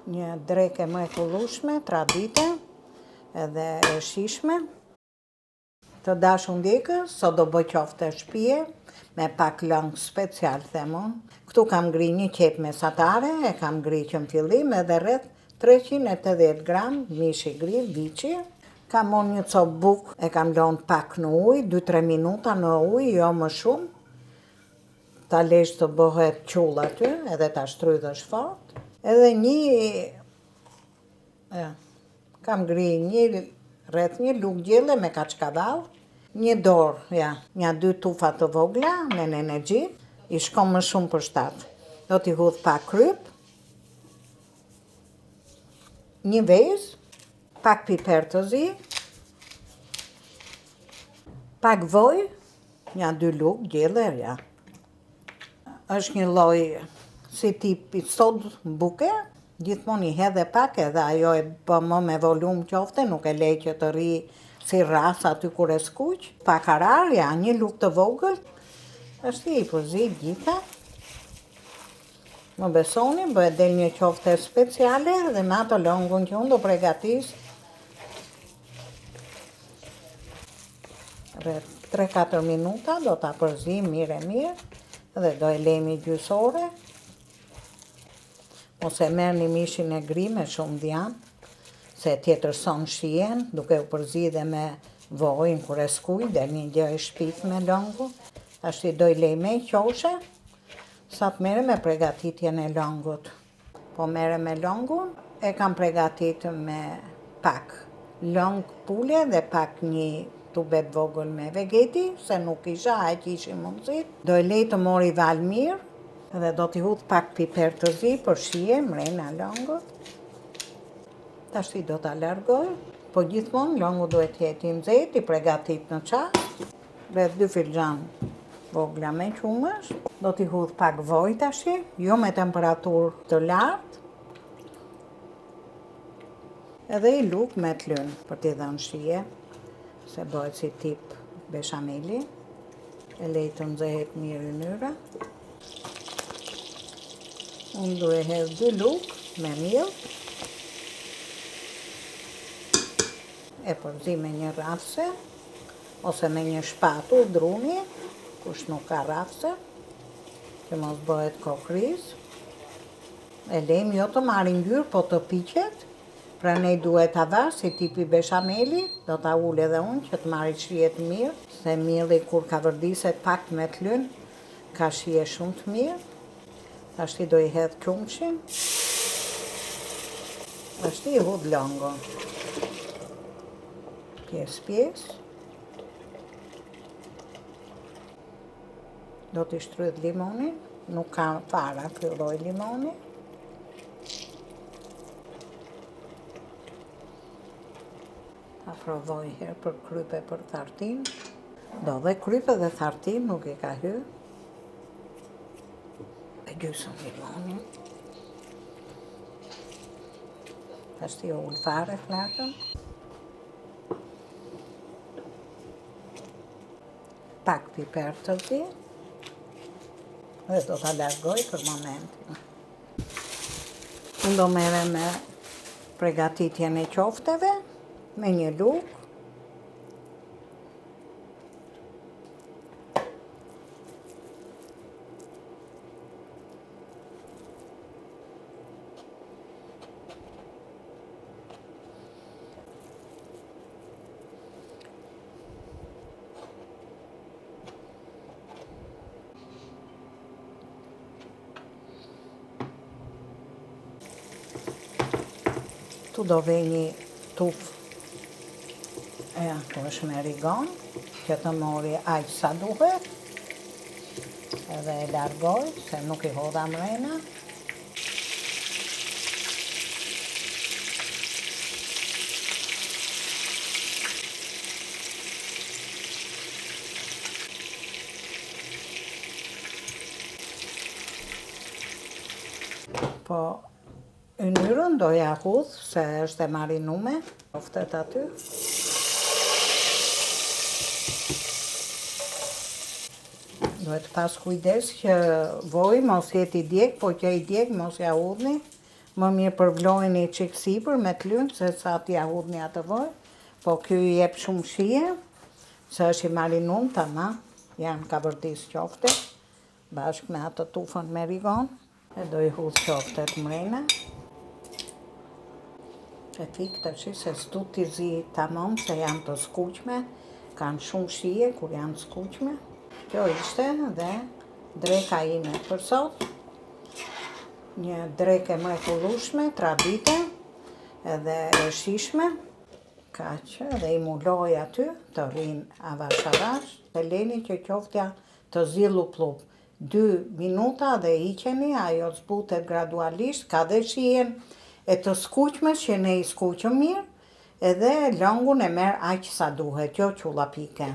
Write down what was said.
Një dreke më e kullueshme, tradite edhe e shishme. Të dashur ndjekës, sot do bëj qofte shtëpie me pak lëng special themun. Këtu kam ngri një qep mesatare, e kam ngri që në fillim edhe rreth 380 gram mish i grill, viçi. Kam unë një copë bukë, e kam lënë pak në ujë, 2-3 minuta në ujë, jo më shumë. Ta lesh të bëhet qull aty, edhe ta shtrydhësh fort. Edhe kam ngri rreth një lugë gjelle me kaçkavall, një dorë, një 2 tufa të vogla me energji, i shkon më shumë për shtat. Do t'i hudh pak kryp, një vezë, pak piper të zi, pak vojë, një 2 lugë gjelle, është një lloj si tipi sod buke, gjithmonë i hedhe pak edhe ajo e bë më me volum qofte, nuk e lej që të rri si rras aty kur e skuq. Pak arar, një lugë të vogël, është i përzi gjitha. Më besoni, bëhet del një qofte speciale dhe me ato lëngun që unë do përgatis rreth 3-4 minuta, do ta përzim mirë dhe do e lejmë gjysore. Mos e merrni mishin e gri me shumë djamë, se tjetërson shijen, duke u përzidhe me vojën kur e skuq, del një gjë e shpiftë me lëngu. Tash do i lej me qoshe, sa të merrem me përgatitjen e lëngut. Po merrem me lëngun, e kam përgatit me pak lëng pule dhe pak një tubet vogël me vegeti, se nuk isha, aq ishin mundësit. Do e lej të mori val mirë, dhe do t'i hudh pak piper të zi për shije, mrena lëngut. Tash do t'a largoj, po gjithmonë lëngu duhet jetë i nxehtë, i përgatit në çast, rreth 2 filxhan vogla me qumësh. Do t'i hudh pak vojë tash, jo me temperaturë të lartë, edhe i luk me t'lyn për t'i dhënë shije, se bëhet si tip beshameli. E lej të nxehet mirë ynyra. Unë du e hedh 2 lugë me miell. E përzi me një rafse, ose me një shpatull druni, kush nuk ka rafse, që mos bëhet kokriz. E lejmë jo të marrë ngjyrë, po të piqet. Pra ne duhet avash si tipi beshameli, do ta ul edhe unë që të marrë shijet mirë, se mielli kur ka vërdiset pak me t'lyn, ka shije shumë të mirë. Tash do i hedh qumshin. Tash i hudh lëngun. Pjesë. Do t'i shtrydh limonin, nuk ka fara ky lloj limoni. Ta provoj herë për krype për thartin. Do dhe krype dhe thartin nuk i ka hyrë. E gjysëm limonin. Tash t'i ul fare flakën. Pak piper të zi. Dhe do t'a largoj për momentin. Unë do merrem me përgatitjen e qofteve, me një lugë. Tu do vej një tufë, tu është me rigon, që të mori aq sa duhet, edhe e largoj, se nuk i hodha mrena. Po, ynyrën do ja hudh, se është e marinume, qoftet aty. Duhet pas kujdes që voj mos jetë i djeg, po që i djeg mos ja hudhni, Më mirë përvlojni qikë sipër me t'lynë, se sa t'ja hudhni atë vaj, po kjo i jep shumë shije, se është i marinum tama, janë kabërdis qofte, bashkë me atë tufën me rigon, e do i hudh qoftet mrena. E fik të shi se s'du t'i zi tamam se janë të skuqme, kanë shumë shije kur janë skuqme. Kjo ishte dhe dreka ime për sot. Një dreke mrekullueshme, trabite, edhe e shishme. Kaq, dhe i muloj aty, të rrinë avash avash, dhe leni që qoftja të zillu plup. 2 minuta dhe iqeni, ajo zbutet gradualisht, ka dhe shijen e të skuqme që ne i skuqëm mirë, edhe lëngun e merr aq sa duhet, jo qulla pike.